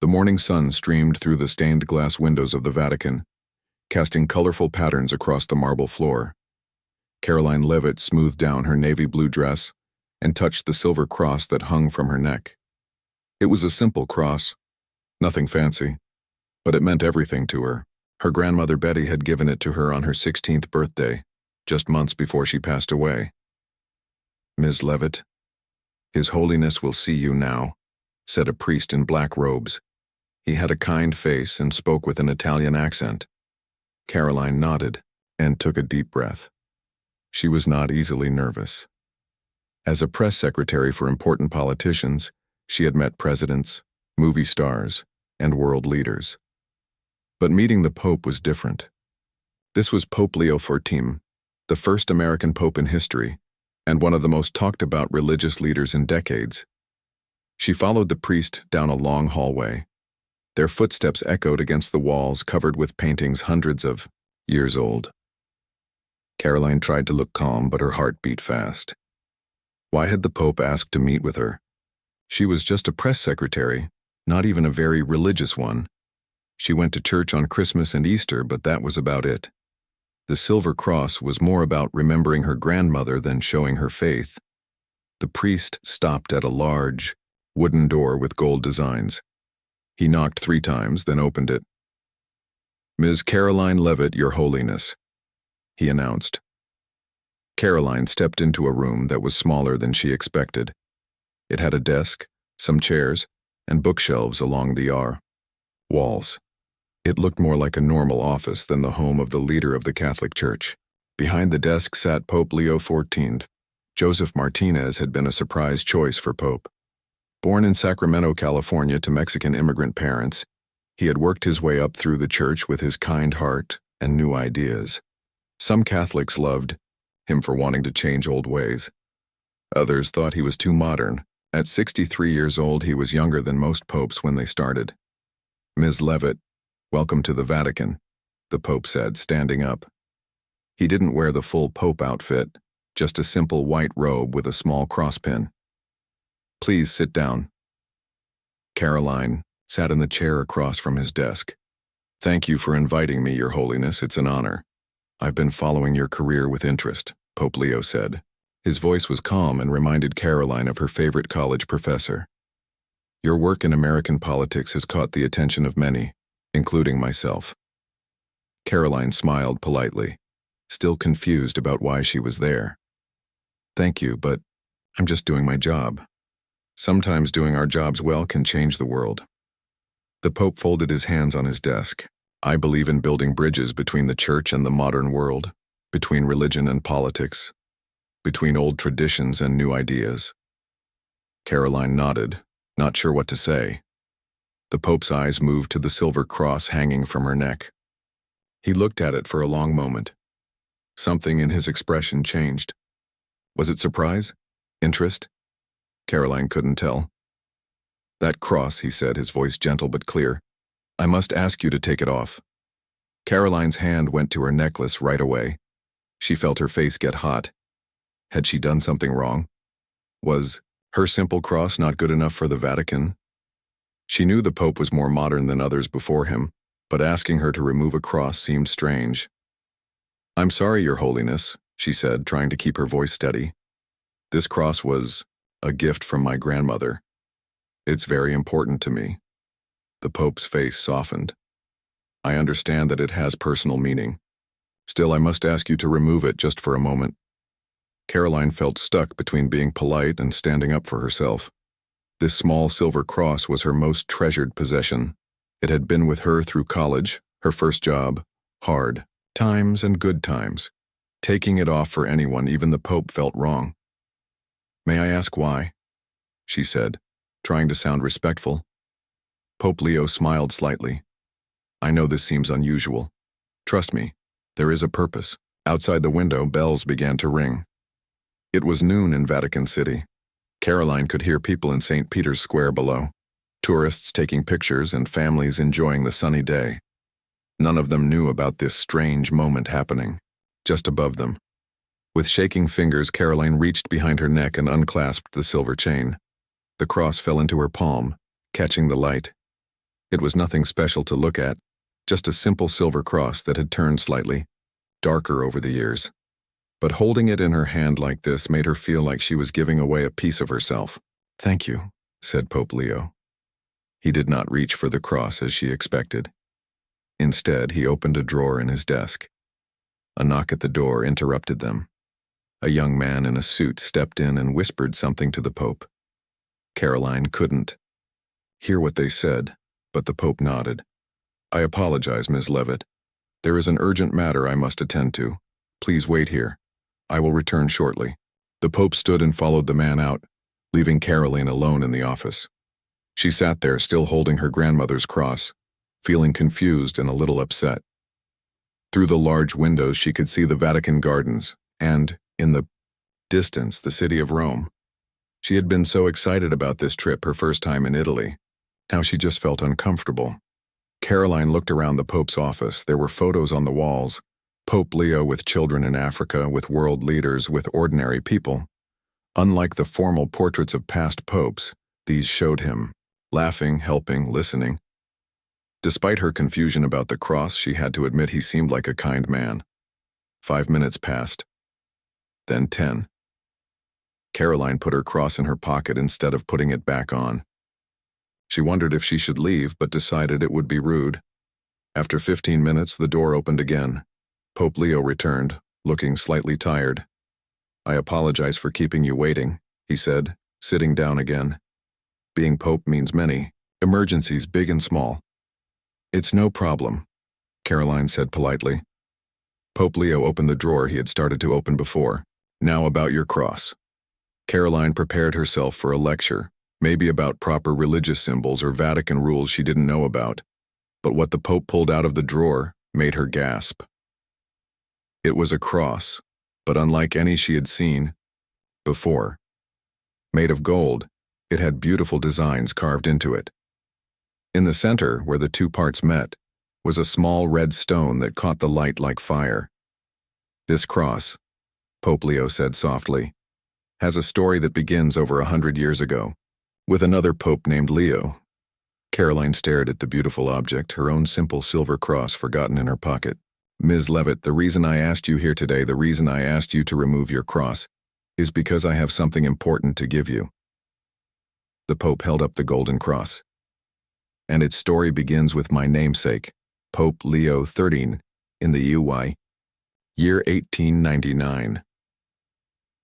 The morning sun streamed through the stained glass windows of the Vatican, casting colorful patterns across the marble floor. Karoline Leavitt smoothed down her navy blue dress and touched the silver cross that hung from her neck. It was a simple cross, nothing fancy, but it meant everything to her. Her grandmother Betty had given it to her on her 16th birthday, just months before she passed away. "Ms. Leavitt, His Holiness will see you now," said a priest in black robes. He had a kind face and spoke with an Italian accent. Karoline nodded and took a deep breath. She was not easily nervous. As a press secretary for important politicians, she had met presidents, movie stars, and world leaders. But meeting the Pope was different. This was Pope Leo XIV, the first American pope in history, and one of the most talked about religious leaders in decades. She followed the priest down a long hallway. Their footsteps echoed against the walls covered with paintings hundreds of years old. Karoline tried to look calm, but her heart beat fast. Why had the Pope asked to meet with her? She was just a press secretary, not even a very religious one. She went to church on Christmas and Easter, but that was about it. The silver cross was more about remembering her grandmother than showing her faith. The priest stopped at a large, wooden door with gold designs. He knocked 3 times, then opened it. "Ms. Karoline Leavitt, Your Holiness," he announced. Karoline stepped into a room that was smaller than she expected. It had a desk, some chairs, and bookshelves along the walls. It looked more like a normal office than the home of the leader of the Catholic Church. Behind the desk sat Pope Leo XIV. Joseph Martinez had been a surprise choice for Pope. Born in Sacramento, California to Mexican immigrant parents, he had worked his way up through the church with his kind heart and new ideas. Some Catholics loved him for wanting to change old ways. Others thought he was too modern. At 63 years old, he was younger than most popes when they started. "Ms. Leavitt, welcome to the Vatican," the Pope said, standing up. He didn't wear the full Pope outfit, just a simple white robe with a small crosspin. "Please sit down." Karoline sat in the chair across from his desk. "Thank you for inviting me, Your Holiness. It's an honor. I've been following your career with interest," Pope Leo said. His voice was calm and reminded Karoline of her favorite college professor. "Your work in American politics has caught the attention of many, including myself." Karoline smiled politely, still confused about why she was there. "Thank you, but I'm just doing my job. Sometimes doing our jobs well can change the world." The Pope folded his hands on his desk. "I believe in building bridges between the church and the modern world, between religion and politics, between old traditions and new ideas." Karoline nodded, not sure what to say. The Pope's eyes moved to the silver cross hanging from her neck. He looked at it for a long moment. Something in his expression changed. Was it surprise? Interest? Karoline couldn't tell. "That cross," he said, his voice gentle but clear. "I must ask you to take it off." Karoline's hand went to her necklace right away. She felt her face get hot. Had she done something wrong? Was her simple cross not good enough for the Vatican? She knew the Pope was more modern than others before him, but asking her to remove a cross seemed strange. "I'm sorry, Your Holiness," she said, trying to keep her voice steady. "This cross was a gift from my grandmother. It's very important to me." The Pope's face softened. "I understand that it has personal meaning. Still, I must ask you to remove it just for a moment." Karoline felt stuck between being polite and standing up for herself. This small silver cross was her most treasured possession. It had been with her through college, her first job, hard times and good times. Taking it off for anyone, even the Pope, felt wrong. "May I ask why?" she said, trying to sound respectful. Pope Leo smiled slightly. "I know this seems unusual. Trust me, there is a purpose." Outside the window, bells began to ring. It was noon in Vatican City. Karoline could hear people in St. Peter's Square below, tourists taking pictures and families enjoying the sunny day. None of them knew about this strange moment happening, just above them. With shaking fingers, Karoline reached behind her neck and unclasped the silver chain. The cross fell into her palm, catching the light. It was nothing special to look at, just a simple silver cross that had turned slightly darker over the years. But holding it in her hand like this made her feel like she was giving away a piece of herself. "Thank you," said Pope Leo. He did not reach for the cross as she expected. Instead, he opened a drawer in his desk. A knock at the door interrupted them. A young man in a suit stepped in and whispered something to the Pope. Karoline couldn't hear what they said, but the Pope nodded. "I apologize, Ms. Leavitt. There is an urgent matter I must attend to. Please wait here. I will return shortly." The Pope stood and followed the man out, leaving Karoline alone in the office. She sat there, still holding her grandmother's cross, feeling confused and a little upset. Through the large windows she could see the Vatican gardens and, in the distance, the city of Rome. She had been so excited about this trip, her first time in Italy. Now she just felt uncomfortable. Karoline looked around the Pope's office. There were photos on the walls. Pope Leo with children in Africa, with world leaders, with ordinary people. Unlike the formal portraits of past popes, these showed him laughing, helping, listening. Despite her confusion about the cross, she had to admit he seemed like a kind man. 5 minutes passed. Then 10. Karoline put her cross in her pocket instead of putting it back on. She wondered if she should leave, but decided it would be rude. After 15 minutes, the door opened again. Pope Leo returned, looking slightly tired. "I apologize for keeping you waiting," he said, sitting down again. "Being Pope means many emergencies, big and small." "It's no problem," Karoline said politely. Pope Leo opened the drawer he had started to open before. "Now about your cross." Karoline prepared herself for a lecture, maybe about proper religious symbols or Vatican rules she didn't know about. But what the Pope pulled out of the drawer made her gasp. It was a cross, but unlike any she had seen before. Made of gold, it had beautiful designs carved into it. In the center, where the two parts met, was a small red stone that caught the light like fire. "This cross," Pope Leo said softly, "has a story that begins over 100 years ago, with another pope named Leo." Karoline stared at the beautiful object, her own simple silver cross forgotten in her pocket. "Ms. Leavitt, the reason I asked you here today, the reason I asked you to remove your cross, is because I have something important to give you." The Pope held up the golden cross. "And its story begins with my namesake, Pope Leo XIII, in the year 1899.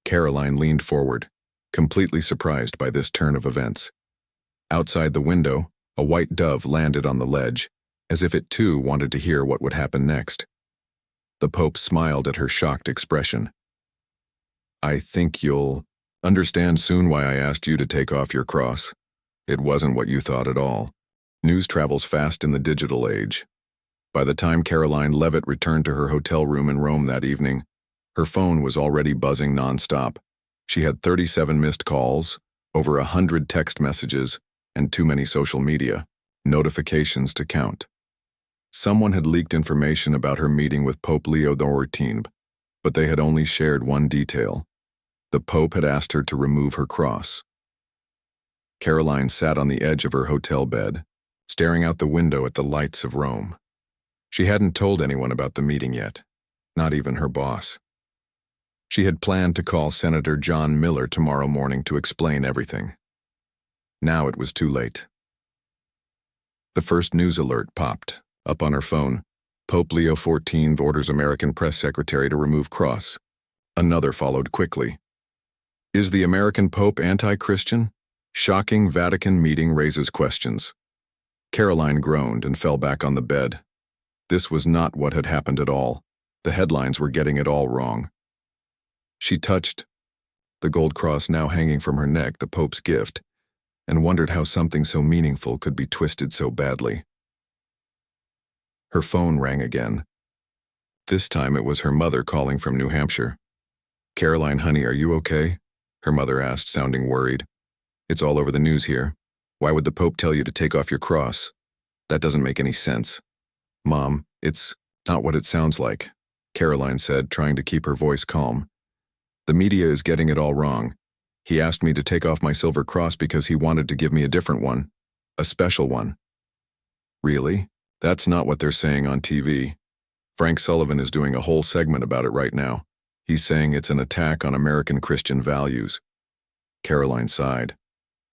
Karoline leaned forward, completely surprised by this turn of events. Outside the window, a white dove landed on the ledge, as if it too wanted to hear what would happen next. The Pope smiled at her shocked expression. "I think you'll understand soon why I asked you to take off your cross. It wasn't what you thought at all. News travels fast in the digital age." By the time Karoline Leavitt returned to her hotel room in Rome that evening, her phone was already buzzing nonstop. She had 37 missed calls, over 100 text messages, and too many social media notifications to count. Someone had leaked information about her meeting with Pope Leo XIV, but they had only shared one detail. The Pope had asked her to remove her cross. Karoline sat on the edge of her hotel bed, staring out the window at the lights of Rome. She hadn't told anyone about the meeting yet, not even her boss. She had planned to call Senator John Miller tomorrow morning to explain everything. Now it was too late. The first news alert popped up on her phone. Pope Leo XIV orders American press secretary to remove cross. Another followed quickly. Is the American Pope anti-Christian? Shocking Vatican meeting raises questions. Karoline groaned and fell back on the bed. This was not what had happened at all. The headlines were getting it all wrong. She touched the gold cross now hanging from her neck, the Pope's gift, and wondered how something so meaningful could be twisted so badly. Her phone rang again. This time it was her mother calling from New Hampshire. "Karoline, honey, are you okay?" her mother asked, sounding worried. "It's all over the news here. Why would the Pope tell you to take off your cross? That doesn't make any sense." "Mom, it's not what it sounds like," Karoline said, trying to keep her voice calm. "The media is getting it all wrong. He asked me to take off my silver cross because he wanted to give me a different one, a special one." Really? That's not what they're saying on TV. Frank Sullivan is doing a whole segment about it right now. He's saying it's an attack on American Christian values. Karoline sighed.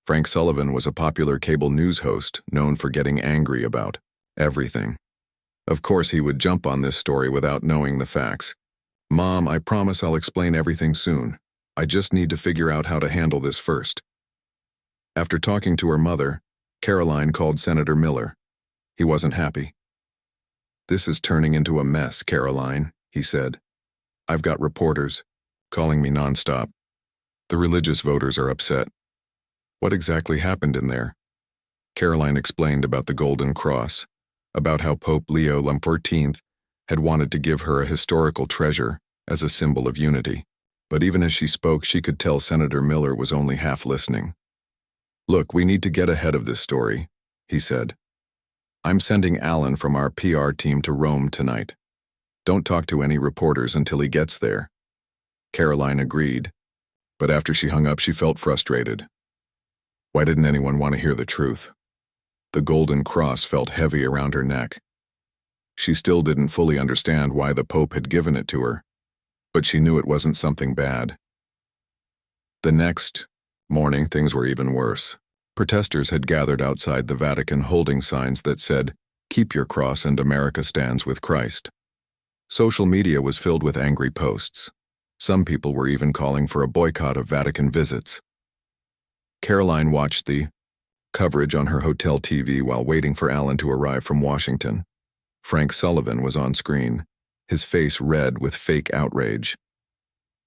Frank Sullivan was a popular cable news host known for getting angry about everything. Of course he would jump on this story without knowing the facts. Mom, I promise I'll explain everything soon. I just need to figure out how to handle this first. After talking to her mother, Karoline called Senator Miller. He wasn't happy. This is turning into a mess, Karoline, he said. I've got reporters calling me nonstop. The religious voters are upset. What exactly happened in there? Karoline explained about the Golden Cross, about how Pope Leo XIV had wanted to give her a historical treasure as a symbol of unity. But even as she spoke, she could tell Senator Miller was only half listening. Look, we need to get ahead of this story, he said. I'm sending Alan from our PR team to Rome tonight. Don't talk to any reporters until he gets there. Karoline agreed, but after she hung up, she felt frustrated. Why didn't anyone want to hear the truth? The Golden Cross felt heavy around her neck. She still didn't fully understand why the Pope had given it to her, but she knew it wasn't something bad. The next morning, things were even worse. Protesters had gathered outside the Vatican holding signs that said, "Keep your cross and America stands with Christ." Social media was filled with angry posts. Some people were even calling for a boycott of Vatican visits. Karoline watched the coverage on her hotel TV while waiting for Alan to arrive from Washington. Frank Sullivan was on screen, his face red with fake outrage.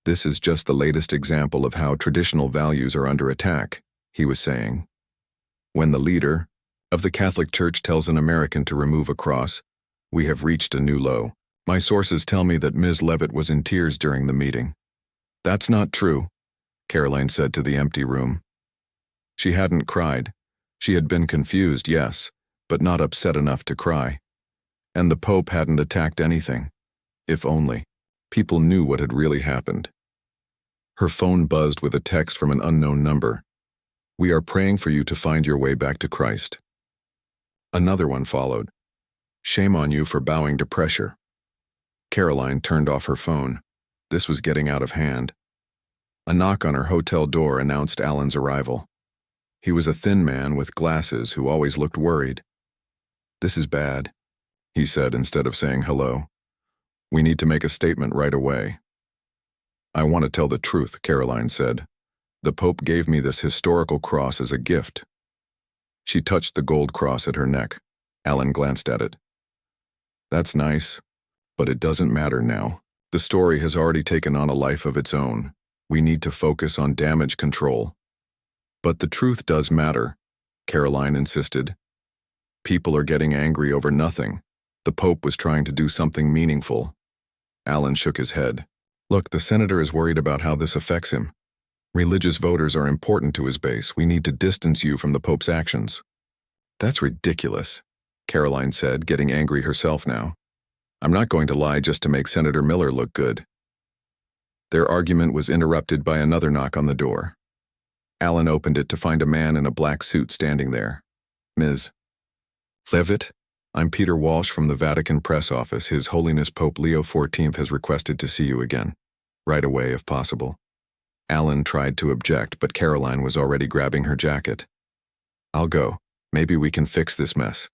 This is just the latest example of how traditional values are under attack, he was saying. When the leader of the Catholic Church tells an American to remove a cross, we have reached a new low. My sources tell me that Ms. Leavitt was in tears during the meeting. That's not true, Karoline said to the empty room. She hadn't cried. She had been confused, yes, but not upset enough to cry. And the Pope hadn't attacked anything. If only people knew what had really happened. Her phone buzzed with a text from an unknown number. We are praying for you to find your way back to Christ. Another one followed. Shame on you for bowing to pressure. Karoline turned off her phone. This was getting out of hand. A knock on her hotel door announced Alan's arrival. He was a thin man with glasses who always looked worried. This is bad, he said instead of saying hello. We need to make a statement right away. I want to tell the truth, Karoline said. The Pope gave me this historical cross as a gift. She touched the gold cross at her neck. Alan glanced at it. That's nice, but it doesn't matter now. The story has already taken on a life of its own. We need to focus on damage control. But the truth does matter, Karoline insisted. People are getting angry over nothing. The Pope was trying to do something meaningful. Alan shook his head. Look, the senator is worried about how this affects him. Religious voters are important to his base. We need to distance you from the Pope's actions. That's ridiculous, Karoline said, getting angry herself now. I'm not going to lie just to make Senator Miller look good. Their argument was interrupted by another knock on the door. Alan opened it to find a man in a black suit standing there. Ms. Leavitt, I'm Peter Walsh from the Vatican press office. His Holiness Pope Leo XIV has requested to see you again. Right away, if possible. Alan tried to object, but Karoline was already grabbing her jacket. I'll go. Maybe we can fix this mess.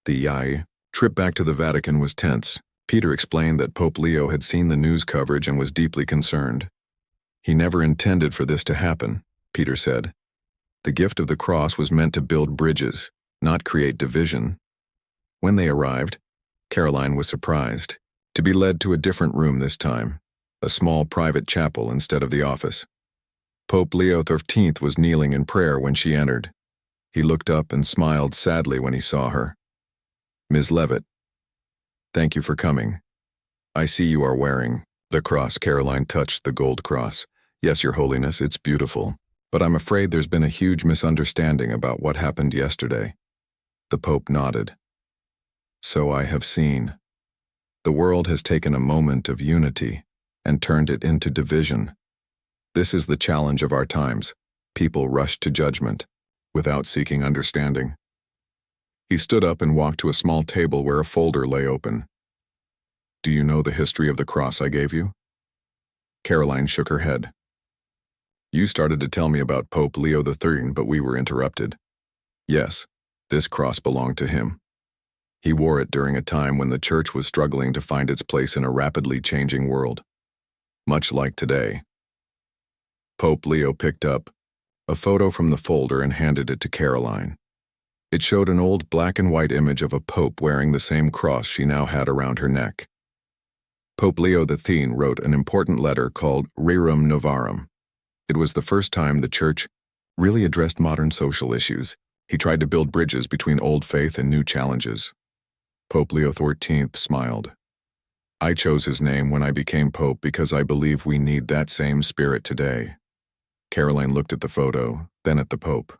The trip back to the Vatican was tense. Peter explained that Pope Leo had seen the news coverage and was deeply concerned. He never intended for this to happen, Peter said. The gift of the cross was meant to build bridges, not create division. When they arrived, Karoline was surprised to be led to a different room this time, a small private chapel instead of the office. Pope Leo XIII was kneeling in prayer when she entered. He looked up and smiled sadly when he saw her. Ms. Leavitt, thank you for coming. I see you are wearing the cross. Karoline touched the gold cross. Yes, Your Holiness, it's beautiful, but I'm afraid there's been a huge misunderstanding about what happened yesterday. The Pope nodded. So I have seen. The world has taken a moment of unity and turned it into division. This is the challenge of our times. People rush to judgment without seeking understanding. He stood up and walked to a small table where a folder lay open. "Do you know the history of the cross I gave you?" Karoline shook her head. "You started to tell me about Pope Leo III, but we were interrupted. Yes, this cross belonged to him. He wore it during a time when the church was struggling to find its place in a rapidly changing world. Much like today." Pope Leo picked up a photo from the folder and handed it to Karoline. It showed an old black and white image of a pope wearing the same cross she now had around her neck. Pope Leo XIV wrote an important letter called Rerum Novarum. It was the first time the church really addressed modern social issues. He tried to build bridges between old faith and new challenges. Pope Leo XIV smiled. "I chose his name when I became pope because I believe we need that same spirit today." Karoline looked at the photo, then at the pope.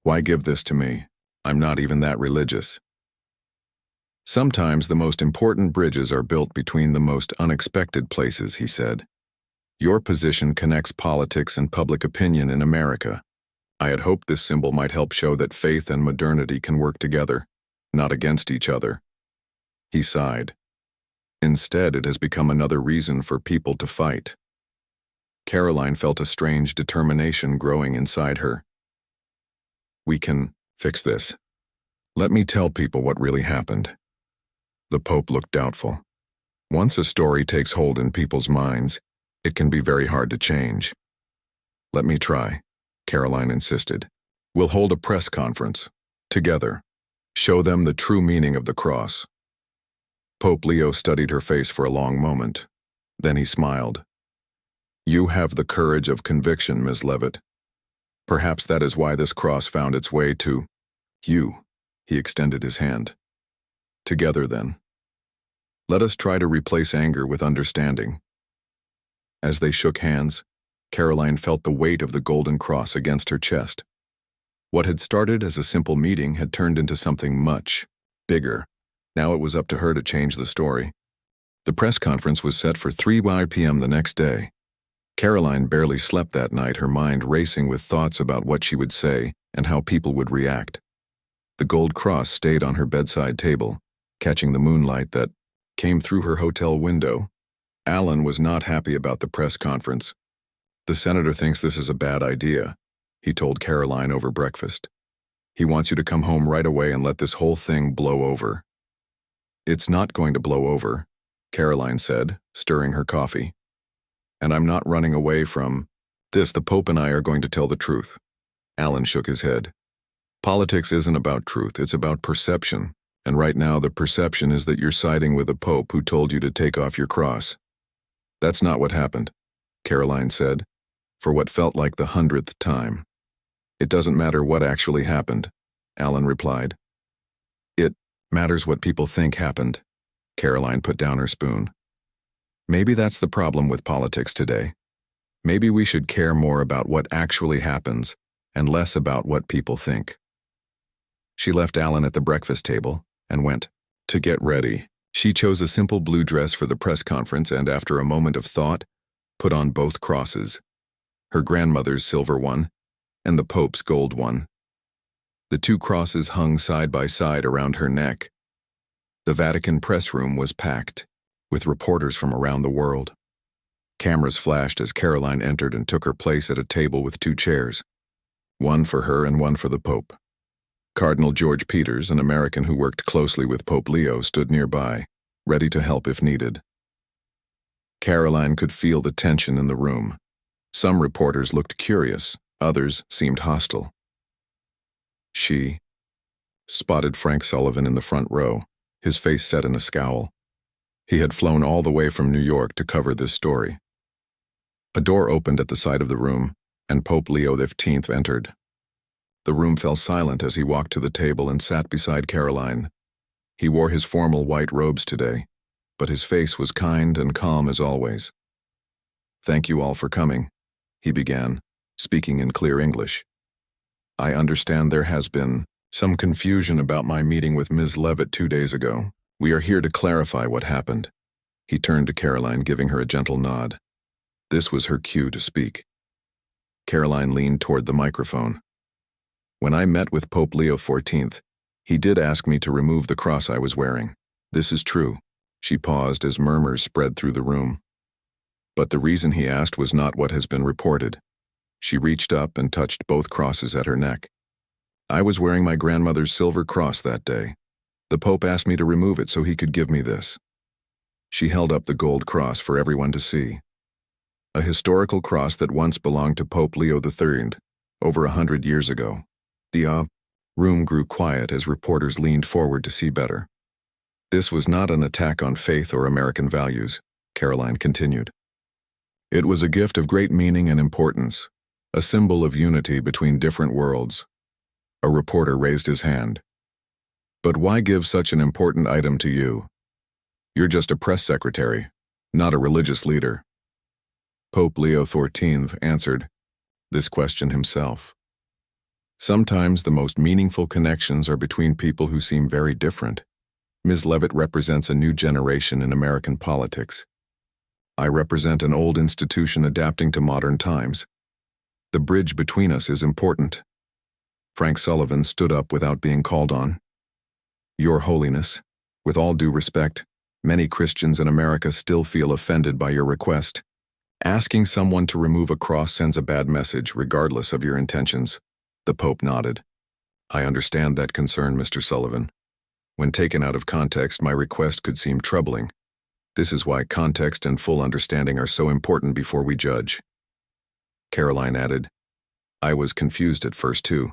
"Why give this to me? I'm not even that religious." "Sometimes the most important bridges are built between the most unexpected places," he said. "Your position connects politics and public opinion in America. I had hoped this symbol might help show that faith and modernity can work together, not against each other." He sighed. "Instead, it has become another reason for people to fight." Karoline felt a strange determination growing inside her. "We can fix this. Let me tell people what really happened." The Pope looked doubtful. "Once a story takes hold in people's minds, it can be very hard to change." "Let me try," Karoline insisted. "We'll hold a press conference. Together. Show them the true meaning of the cross." Pope Leo studied her face for a long moment. Then he smiled. "You have the courage of conviction, Ms. Leavitt. Perhaps that is why this cross found its way to you." He extended his hand. "Together, then. Let us try to replace anger with understanding." As they shook hands, Karoline felt the weight of the golden cross against her chest. What had started as a simple meeting had turned into something much bigger. Now it was up to her to change the story. The press conference was set for 3 p.m. the next day. Karoline barely slept that night, her mind racing with thoughts about what she would say and how people would react. The gold cross stayed on her bedside table, catching the moonlight that came through her hotel window. Alan was not happy about the press conference. "The senator thinks this is a bad idea," he told Karoline over breakfast. "He wants you to come home right away and let this whole thing blow over." "It's not going to blow over," Karoline said, stirring her coffee. "And I'm not running away from this. The Pope and I are going to tell the truth." Alan shook his head. "Politics isn't about truth, it's about perception. And right now the perception is that you're siding with a Pope who told you to take off your cross." "That's not what happened," Karoline said, for what felt like the 100th time. "It doesn't matter what actually happened," Alan replied. "It matters what people think happened." Karoline put down her spoon. "Maybe that's the problem with politics today. Maybe we should care more about what actually happens and less about what people think." She left Alan at the breakfast table and went to get ready. She chose a simple blue dress for the press conference and, after a moment of thought, put on both crosses, her grandmother's silver one and the Pope's gold one. The two crosses hung side by side around her neck. The Vatican press room was packed, with reporters from around the world. Cameras flashed as Karoline entered and took her place at a table with 2 chairs, one for her and one for the Pope. Cardinal George Peters, an American who worked closely with Pope Leo, stood nearby, ready to help if needed. Karoline could feel the tension in the room. Some reporters looked curious, others seemed hostile. She spotted Frank Sullivan in the front row, his face set in a scowl. He had flown all the way from New York to cover this story. A door opened at the side of the room, and Pope Leo XV entered. The room fell silent as he walked to the table and sat beside Karoline. He wore his formal white robes today, but his face was kind and calm as always. "Thank you all for coming," he began, speaking in clear English. "I understand there has been some confusion about my meeting with Ms. Leavitt 2 days ago. We are here to clarify what happened." He turned to Karoline, giving her a gentle nod. This was her cue to speak. Karoline leaned toward the microphone. "When I met with Pope Leo XIV, He did ask me to remove the cross I was wearing. This is true. She paused as murmurs spread through the room. But the reason he asked was not what has been reported. She reached up and touched both crosses at her neck. I was wearing my grandmother's silver cross that day. The Pope asked me to remove it so he could give me this. She held up the gold cross for everyone to see. A historical cross that once belonged to Pope Leo III, over 100 years ago. The room grew quiet as reporters leaned forward to see better. This was not an attack on faith or American values, Karoline continued. It was a gift of great meaning and importance, a symbol of unity between different worlds. A reporter raised his hand. But why give such an important item to you? You're just a press secretary, not a religious leader. Pope Leo XIV answered this question himself. Sometimes the most meaningful connections are between people who seem very different. Ms. Leavitt represents a new generation in American politics. I represent an old institution adapting to modern times. The bridge between us is important. Frank Sullivan stood up without being called on. Your Holiness, with all due respect, many Christians in America still feel offended by your request. Asking someone to remove a cross sends a bad message, regardless of your intentions. The Pope nodded. I understand that concern, Mr. Sullivan. When taken out of context, my request could seem troubling. This is why context and full understanding are so important before we judge. Karoline added, I was confused at first too.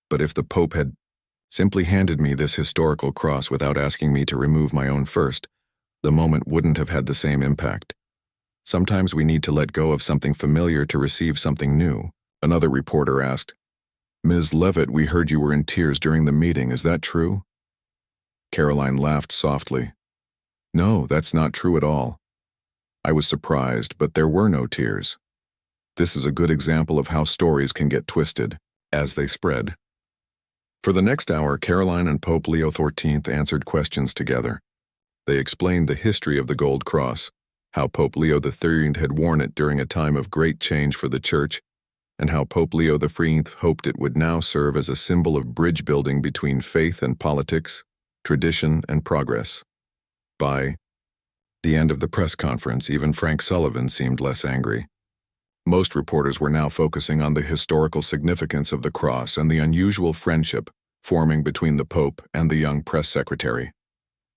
But if the Pope had simply handed me this historical cross without asking me to remove my own first, the moment wouldn't have had the same impact. Sometimes we need to let go of something familiar to receive something new. Another reporter asked, Ms. Leavitt, we heard you were in tears during the meeting, is that true? Karoline laughed softly. No, that's not true at all. I was surprised, but there were no tears. This is a good example of how stories can get twisted as they spread. For the next hour, Karoline and Pope Leo XIV answered questions together. They explained the history of the Gold Cross, how Pope Leo III had worn it during a time of great change for the Church, and how Pope Leo XIV hoped it would now serve as a symbol of bridge building between faith and politics, tradition and progress. By the end of the press conference, even Frank Sullivan seemed less angry. Most reporters were now focusing on the historical significance of the cross and the unusual friendship forming between the Pope and the young press secretary.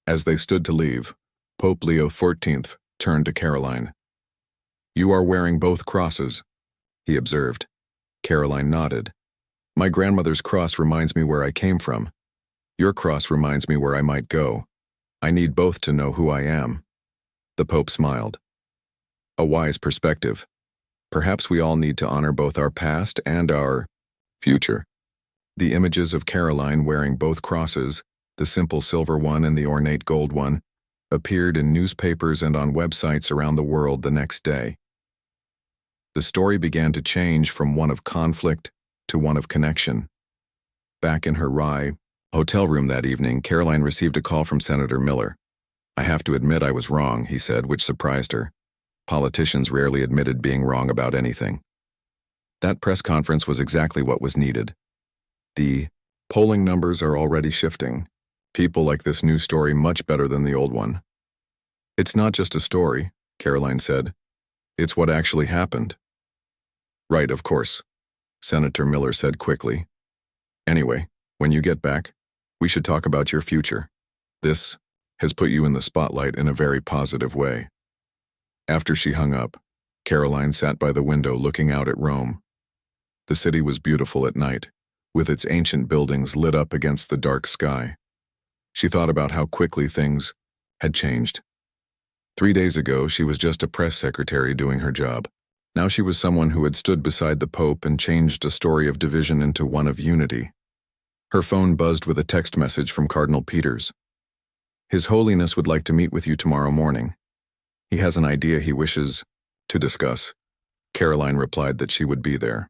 As they stood to leave, Pope Leo XIV turned to Karoline. You are wearing both crosses, he observed. Karoline nodded. My grandmother's cross reminds me where I came from. Your cross reminds me where I might go. I need both to know who I am. The Pope smiled. A wise perspective. Perhaps we all need to honor both our past and our future. The images of Karoline wearing both crosses, the simple silver one and the ornate gold one, appeared in newspapers and on websites around the world the next day. The story began to change from one of conflict to one of connection. Back in her Rye hotel room that evening, Karoline received a call from Senator Miller. I have to admit I was wrong, he said, which surprised her. Politicians rarely admitted being wrong about anything. That press conference was exactly what was needed. The polling numbers are already shifting. People like this new story much better than the old one. It's not just a story, Karoline said. It's what actually happened. Right, of course, Senator Miller said quickly. Anyway, when you get back, we should talk about your future. This has put you in the spotlight in a very positive way. After she hung up, Karoline sat by the window looking out at Rome. The city was beautiful at night, with its ancient buildings lit up against the dark sky. She thought about how quickly things had changed. 3 days ago, she was just a press secretary doing her job. Now she was someone who had stood beside the Pope and changed a story of division into one of unity. Her phone buzzed with a text message from Cardinal Peters. His Holiness would like to meet with you tomorrow morning. He has an idea he wishes to discuss. Karoline replied that she would be there.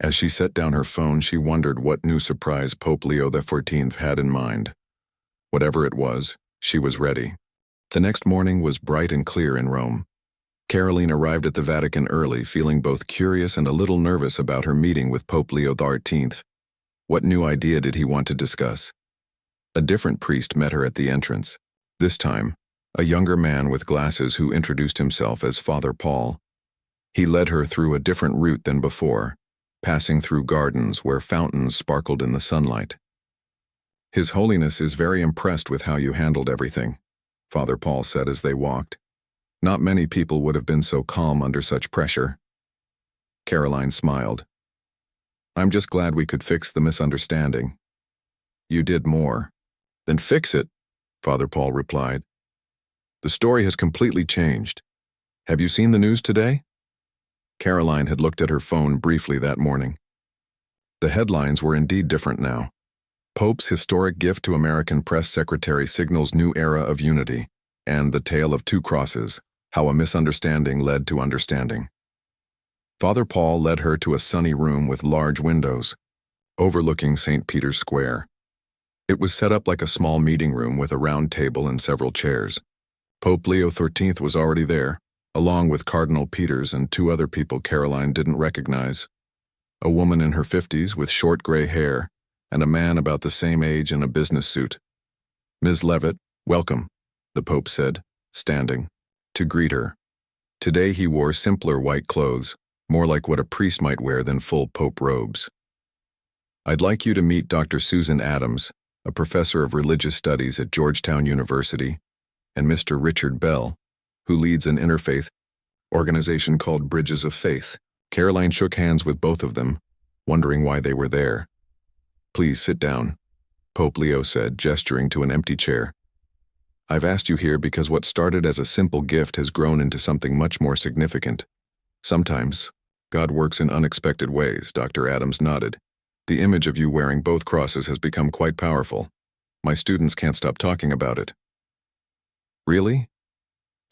As she set down her phone, she wondered what new surprise Pope Leo XIV had in mind. Whatever it was, she was ready. The next morning was bright and clear in Rome. Karoline arrived at the Vatican early, feeling both curious and a little nervous about her meeting with Pope Leo XIV. What new idea did he want to discuss? A different priest met her at the entrance. This time, a younger man with glasses who introduced himself as Father Paul. He led her through a different route than before, passing through gardens where fountains sparkled in the sunlight. His Holiness is very impressed with how you handled everything, Father Paul said as they walked. Not many people would have been so calm under such pressure. Karoline smiled. I'm just glad we could fix the misunderstanding. You did more. Then fix it, Father Paul replied. The story has completely changed. Have you seen the news today? Karoline had looked at her phone briefly that morning. The headlines were indeed different now. Pope's historic gift to American press secretary signals new era of unity, and the tale of two crosses, how a misunderstanding led to understanding. Father Paul led her to a sunny room with large windows, overlooking St. Peter's Square. It was set up like a small meeting room with a round table and several chairs. Pope Leo XIII was already there, along with Cardinal Peters and two other people Karoline didn't recognize. A woman in her 50s with short gray hair, and a man about the same age in a business suit. Ms. Leavitt, welcome, the Pope said, standing, to greet her. Today he wore simpler white clothes, more like what a priest might wear than full Pope robes. I'd like you to meet Dr. Susan Adams, a professor of religious studies at Georgetown University, and Mr. Richard Bell, who leads an interfaith organization called Bridges of Faith. Karoline shook hands with both of them, wondering why they were there. Please sit down, Pope Leo said, gesturing to an empty chair. I've asked you here because what started as a simple gift has grown into something much more significant. Sometimes, God works in unexpected ways, Dr. Adams nodded. The image of you wearing both crosses has become quite powerful. My students can't stop talking about it. Really?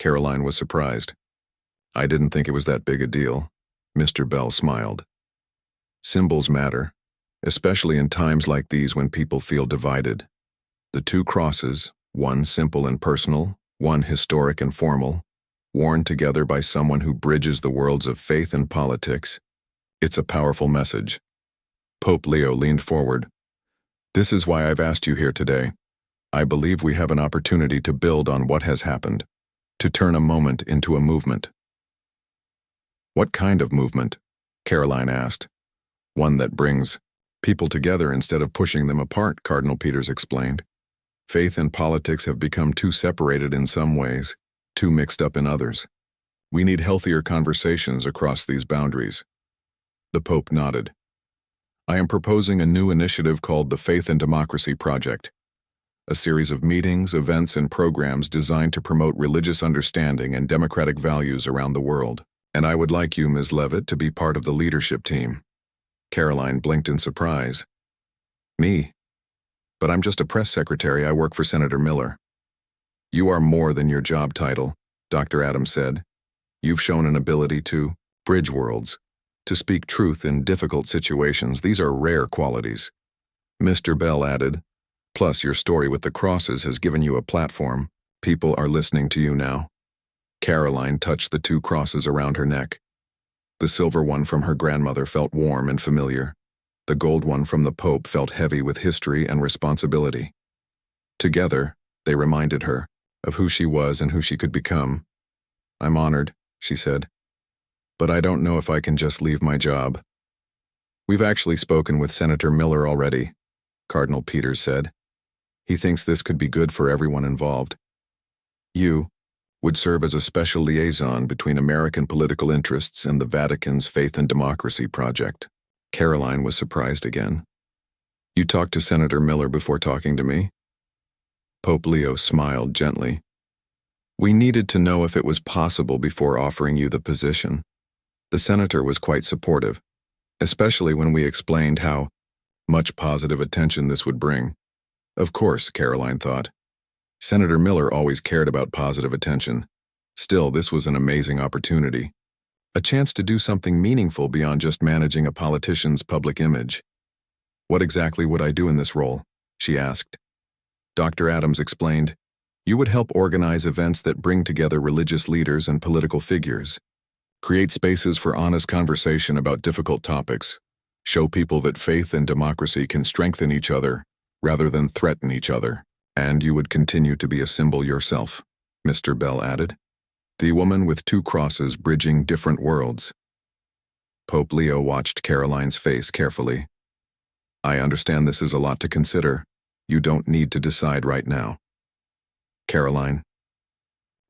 Karoline was surprised. I didn't think it was that big a deal. Mr. Bell smiled. Symbols matter, especially in times like these when people feel divided. The two crosses, one simple and personal, one historic and formal, worn together by someone who bridges the worlds of faith and politics. It's a powerful message. Pope Leo leaned forward. This is why I've asked you here today. I believe we have an opportunity to build on what has happened, to turn a moment into a movement. What kind of movement? Karoline asked. One that brings people together instead of pushing them apart, Cardinal Peters explained. Faith and politics have become too separated in some ways, too mixed up in others. We need healthier conversations across these boundaries. The Pope nodded. I am proposing a new initiative called the Faith and Democracy Project, a series of meetings, events, and programs designed to promote religious understanding and democratic values around the world. And I would like you, Ms. Leavitt, to be part of the leadership team. Karoline blinked in surprise. Me? But I'm just a press secretary. I work for Senator Miller. You are more than your job title, Dr. Adams said. You've shown an ability to bridge worlds, to speak truth in difficult situations. These are rare qualities. Mr. Bell added, plus your story with the crosses has given you a platform. People are listening to you now. Karoline touched the two crosses around her neck. The silver one from her grandmother felt warm and familiar. The gold one from the Pope felt heavy with history and responsibility. Together, they reminded her of who she was and who she could become. I'm honored, she said. But I don't know if I can just leave my job. We've actually spoken with Senator Miller already, Cardinal Peters said. He thinks this could be good for everyone involved. You would serve as a special liaison between American political interests and the Vatican's Faith and Democracy Project. Karoline was surprised again. You talked to Senator Miller before talking to me? Pope Leo smiled gently. We needed to know if it was possible before offering you the position. The senator was quite supportive, especially when we explained how much positive attention this would bring. Of course, Karoline thought. Senator Miller always cared about positive attention. Still, this was an amazing opportunity. A chance to do something meaningful beyond just managing a politician's public image. What exactly would I do in this role? She asked. Dr. Adams explained, you would help organize events that bring together religious leaders and political figures. Create spaces for honest conversation about difficult topics. Show people that faith and democracy can strengthen each other, rather than threaten each other. And you would continue to be a symbol yourself, Mr. Bell added. The woman with 2 crosses bridging different worlds. Pope Leo watched Karoline's face carefully. I understand this is a lot to consider. You don't need to decide right now. Karoline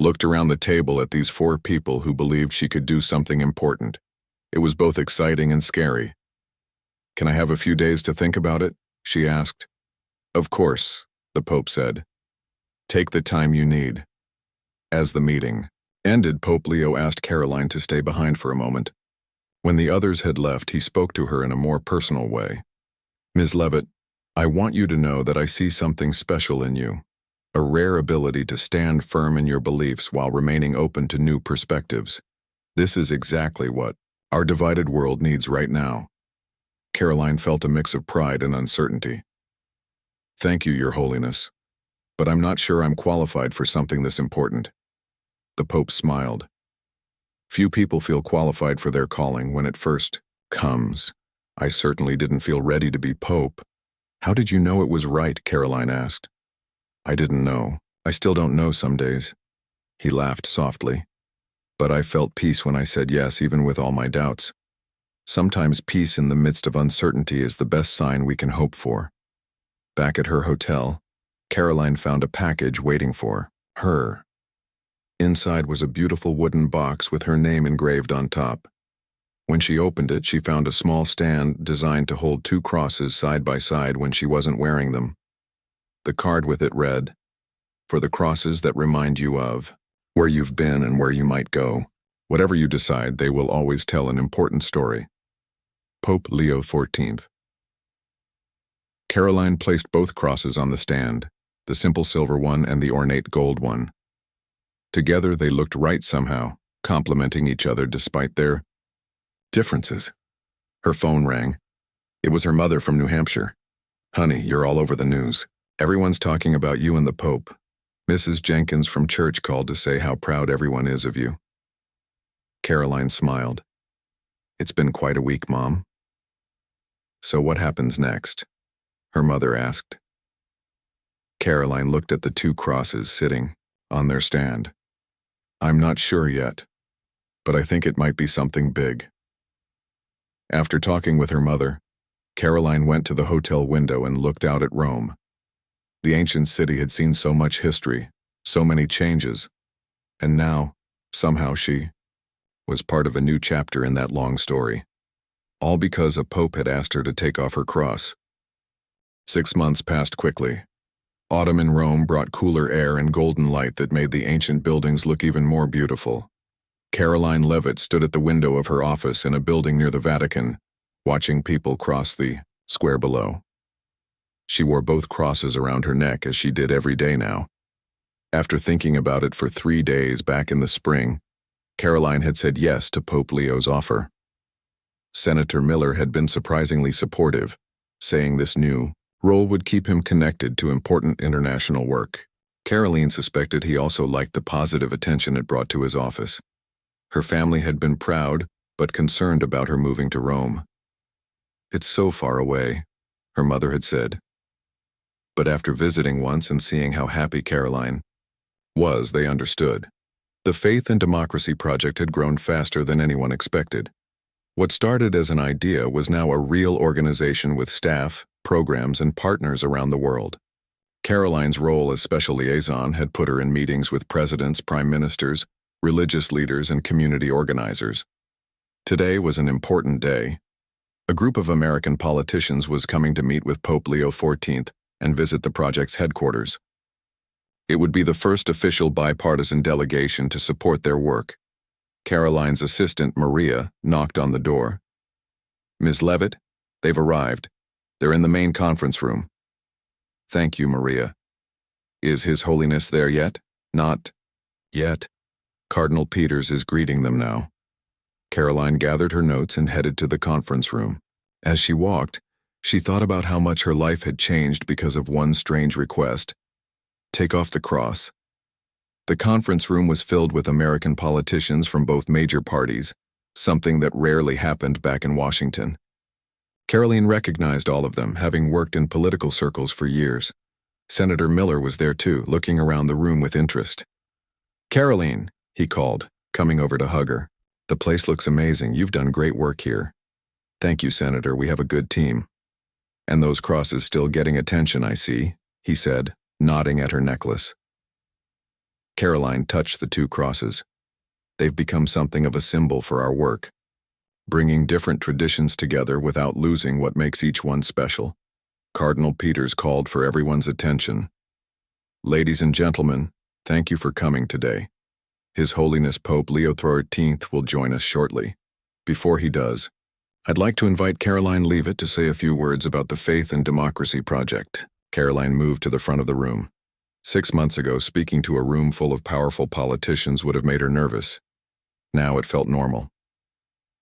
looked around the table at these 4 people who believed she could do something important. It was both exciting and scary. Can I have a few days to think about it? She asked. Of course, the Pope said. Take the time you need. As the meeting ended, Pope Leo asked Karoline to stay behind for a moment. When the others had left, he spoke to her in a more personal way. Ms. Leavitt, I want you to know that I see something special in you. A rare ability to stand firm in your beliefs while remaining open to new perspectives. This is exactly what our divided world needs right now. Karoline felt a mix of pride and uncertainty. Thank you, Your Holiness, but I'm not sure I'm qualified for something this important. The Pope smiled. Few people feel qualified for their calling when it first comes. I certainly didn't feel ready to be Pope. How did you know it was right? Karoline asked. I didn't know. I still don't know some days. He laughed softly. But I felt peace when I said yes, even with all my doubts. Sometimes peace in the midst of uncertainty is the best sign we can hope for. Back at her hotel, Karoline found a package waiting for her. Inside was a beautiful wooden box with her name engraved on top. When she opened it, she found a small stand designed to hold 2 crosses side by side when she wasn't wearing them. The card with it read, "For the crosses that remind you of where you've been and where you might go, whatever you decide, they will always tell an important story." Pope Leo XIV. Karoline placed both crosses on the stand, the simple silver one and the ornate gold one. Together they looked right somehow, complementing each other despite their differences. Her phone rang. It was her mother from New Hampshire. Honey, you're all over the news. Everyone's talking about you and the Pope. Mrs. Jenkins from church called to say how proud everyone is of you. Karoline smiled. It's been quite a week, Mom. So what happens next? Her mother asked. Karoline looked at the 2 crosses sitting on their stand. I'm not sure yet, but I think it might be something big. After talking with her mother, Karoline went to the hotel window and looked out at Rome. The ancient city had seen so much history, so many changes, and now, somehow she was part of a new chapter in that long story. All because a pope had asked her to take off her cross. 6 months passed quickly. Autumn in Rome brought cooler air and golden light that made the ancient buildings look even more beautiful. Karoline Leavitt stood at the window of her office in a building near the Vatican, watching people cross the square below. She wore both crosses around her neck as she did every day now. After thinking about it for 3 days back in the spring, Karoline had said yes to Pope Leo's offer. Senator Miller had been surprisingly supportive, saying this new role would keep him connected to important international work. Karoline suspected he also liked the positive attention it brought to his office. Her family had been proud, but concerned about her moving to Rome. It's so far away, her mother had said. But after visiting once and seeing how happy Karoline was, they understood. The Faith and Democracy Project had grown faster than anyone expected. What started as an idea was now a real organization with staff, programs, and partners around the world. Karoline's role as special liaison had put her in meetings with presidents, prime ministers, religious leaders, and community organizers. Today was an important day. A group of American politicians was coming to meet with Pope Leo XIV and visit the project's headquarters. It would be the first official bipartisan delegation to support their work. Karoline's assistant, Maria, knocked on the door. Ms. Leavitt, they've arrived. They're in the main conference room. Thank you, Maria. Is His Holiness there yet? Not yet. Cardinal Peters is greeting them now. Karoline gathered her notes and headed to the conference room. As she walked, she thought about how much her life had changed because of one strange request. Take off the cross. The conference room was filled with American politicians from both major parties, something that rarely happened back in Washington. Karoline recognized all of them, having worked in political circles for years. Senator Miller was there too, looking around the room with interest. "Karoline," he called, coming over to hug her. "The place looks amazing. You've done great work here." "Thank you, Senator. We have a good team." "And those crosses still getting attention, I see," he said, nodding at her necklace. Karoline touched the two crosses. "They've become something of a symbol for our work, bringing different traditions together without losing what makes each one special." Cardinal Peters called for everyone's attention. "Ladies and gentlemen, thank you for coming today. His Holiness Pope Leo XIII will join us shortly. Before he does, I'd like to invite Karoline Leavitt to say a few words about the Faith and Democracy Project." Karoline moved to the front of the room. 6 months ago, speaking to a room full of powerful politicians would have made her nervous. Now it felt normal.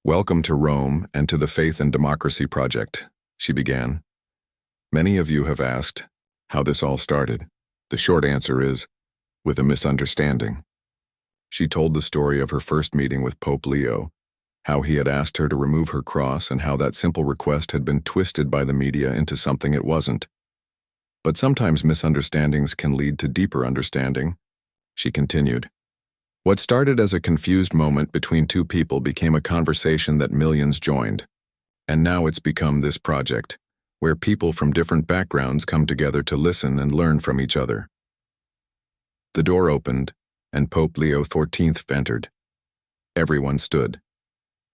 "Welcome to Rome and to the Faith and Democracy Project," she began. "Many of you have asked how this all started. The short answer is, with a misunderstanding." She told the story of her first meeting with Pope Leo, how he had asked her to remove her cross and how that simple request had been twisted by the media into something it wasn't. "But sometimes misunderstandings can lead to deeper understanding," she continued. "What started as a confused moment between two people became a conversation that millions joined. And now it's become this project, where people from different backgrounds come together to listen and learn from each other." The door opened, and Pope Leo XIV entered. Everyone stood.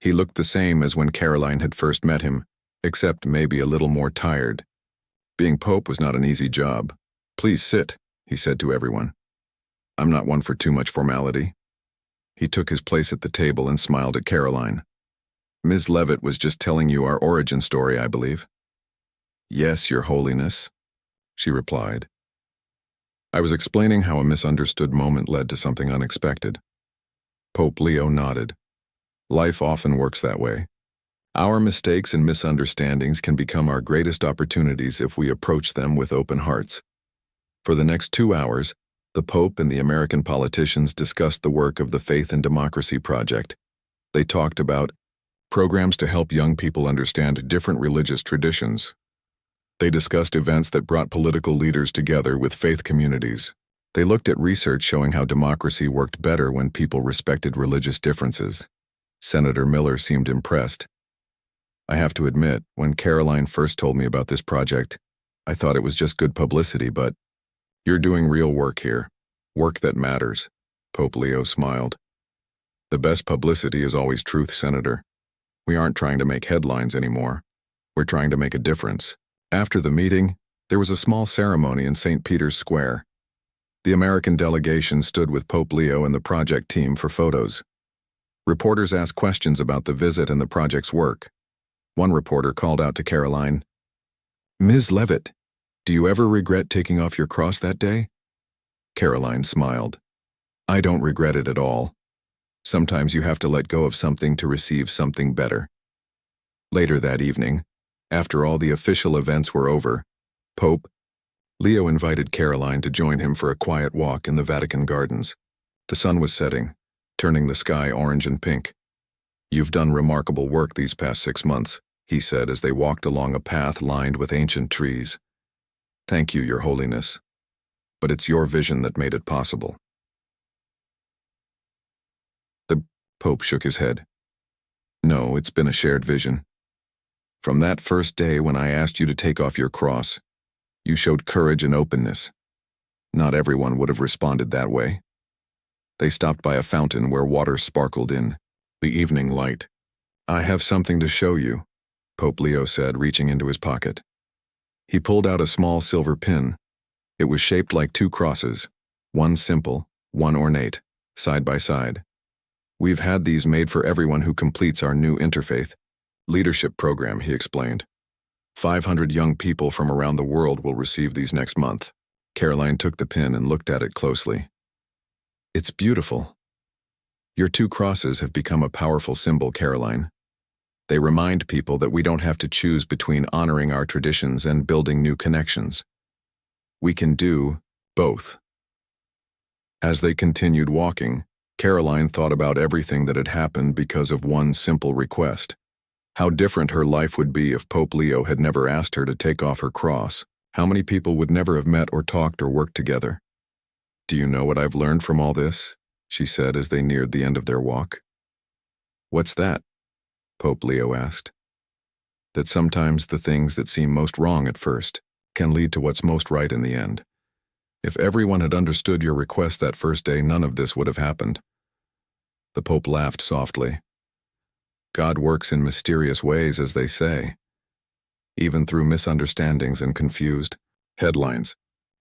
He looked the same as when Karoline had first met him, except maybe a little more tired. Being Pope was not an easy job. "Please sit," he said to everyone. "I'm not one for too much formality." He took his place at the table and smiled at Karoline. "Ms. Leavitt was just telling you our origin story, I believe." "Yes, Your Holiness," she replied. "I was explaining how a misunderstood moment led to something unexpected." Pope Leo nodded. "Life often works that way. Our mistakes and misunderstandings can become our greatest opportunities if we approach them with open hearts." For the next 2 hours, the Pope and the American politicians discussed the work of the Faith and Democracy Project. They talked about programs to help young people understand different religious traditions. They discussed events that brought political leaders together with faith communities. They looked at research showing how democracy worked better when people respected religious differences. Senator Miller seemed impressed. "I have to admit, when Karoline first told me about this project, I thought it was just good publicity, but you're doing real work here, work that matters." Pope Leo smiled. "The best publicity is always truth, Senator. We aren't trying to make headlines anymore. We're trying to make a difference." After the meeting, there was a small ceremony in St. Peter's Square. The American delegation stood with Pope Leo and the project team for photos. Reporters asked questions about the visit and the project's work. One reporter called out to Karoline, "Ms. Leavitt, do you ever regret taking off your cross that day?" Karoline smiled. "I don't regret it at all. Sometimes you have to let go of something to receive something better." Later that evening, after all the official events were over, Pope Leo invited Karoline to join him for a quiet walk in the Vatican gardens. The sun was setting, turning the sky orange and pink. "You've done remarkable work these past 6 months," he said as they walked along a path lined with ancient trees. "Thank you, Your Holiness. But it's your vision that made it possible." The Pope shook his head. "No, it's been a shared vision. From that first day when I asked you to take off your cross, you showed courage and openness. Not everyone would have responded that way." They stopped by a fountain where water sparkled in the evening light. "I have something to show you," Pope Leo said, reaching into his pocket. He pulled out a small silver pin. It was shaped like 2 crosses, one simple, one ornate, side by side. "We've had these made for everyone who completes our new interfaith leadership program," he explained. 500 young people from around the world will receive these next month." Karoline took the pin and looked at it closely. "It's beautiful. Your 2 crosses have become a powerful symbol, Karoline. They remind people that we don't have to choose between honoring our traditions and building new connections. We can do both." As they continued walking, Karoline thought about everything that had happened because of one simple request. How different her life would be if Pope Leo had never asked her to take off her cross. How many people would never have met or talked or worked together? "Do you know what I've learned from all this?" she said as they neared the end of their walk. "What's that?" Pope Leo asked. "That sometimes the things that seem most wrong at first can lead to what's most right in the end. If everyone had understood your request that first day, none of this would have happened." The Pope laughed softly. "God works in mysterious ways, as they say, even through misunderstandings and confused headlines."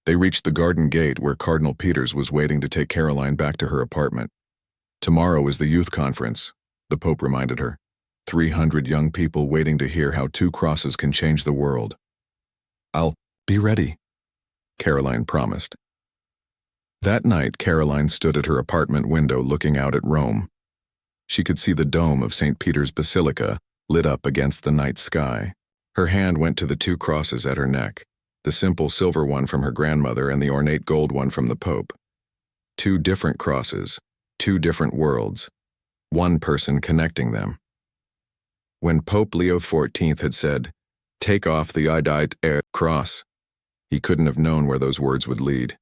They reached the garden gate where Cardinal Peters was waiting to take Karoline back to her apartment. "Tomorrow is the youth conference," the Pope reminded her. 300 young people waiting to hear how 2 crosses can change the world. "I'll be ready," Karoline promised. That night, Karoline stood at her apartment window looking out at Rome. She could see the dome of St. Peter's Basilica lit up against the night sky. Her hand went to the 2 crosses at her neck, the simple silver one from her grandmother and the ornate gold one from the Pope. 2 different crosses, 2 different worlds, one person connecting them. When Pope Leo XIV had said, "Take off the Idite cross," he couldn't have known where those words would lead.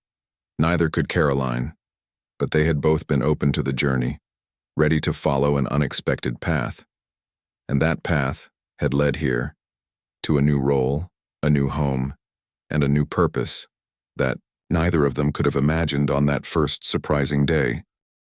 Neither could Karoline, but they had both been open to the journey, ready to follow an unexpected path. And that path had led here, to a new role, a new home, and a new purpose that neither of them could have imagined on that first surprising day.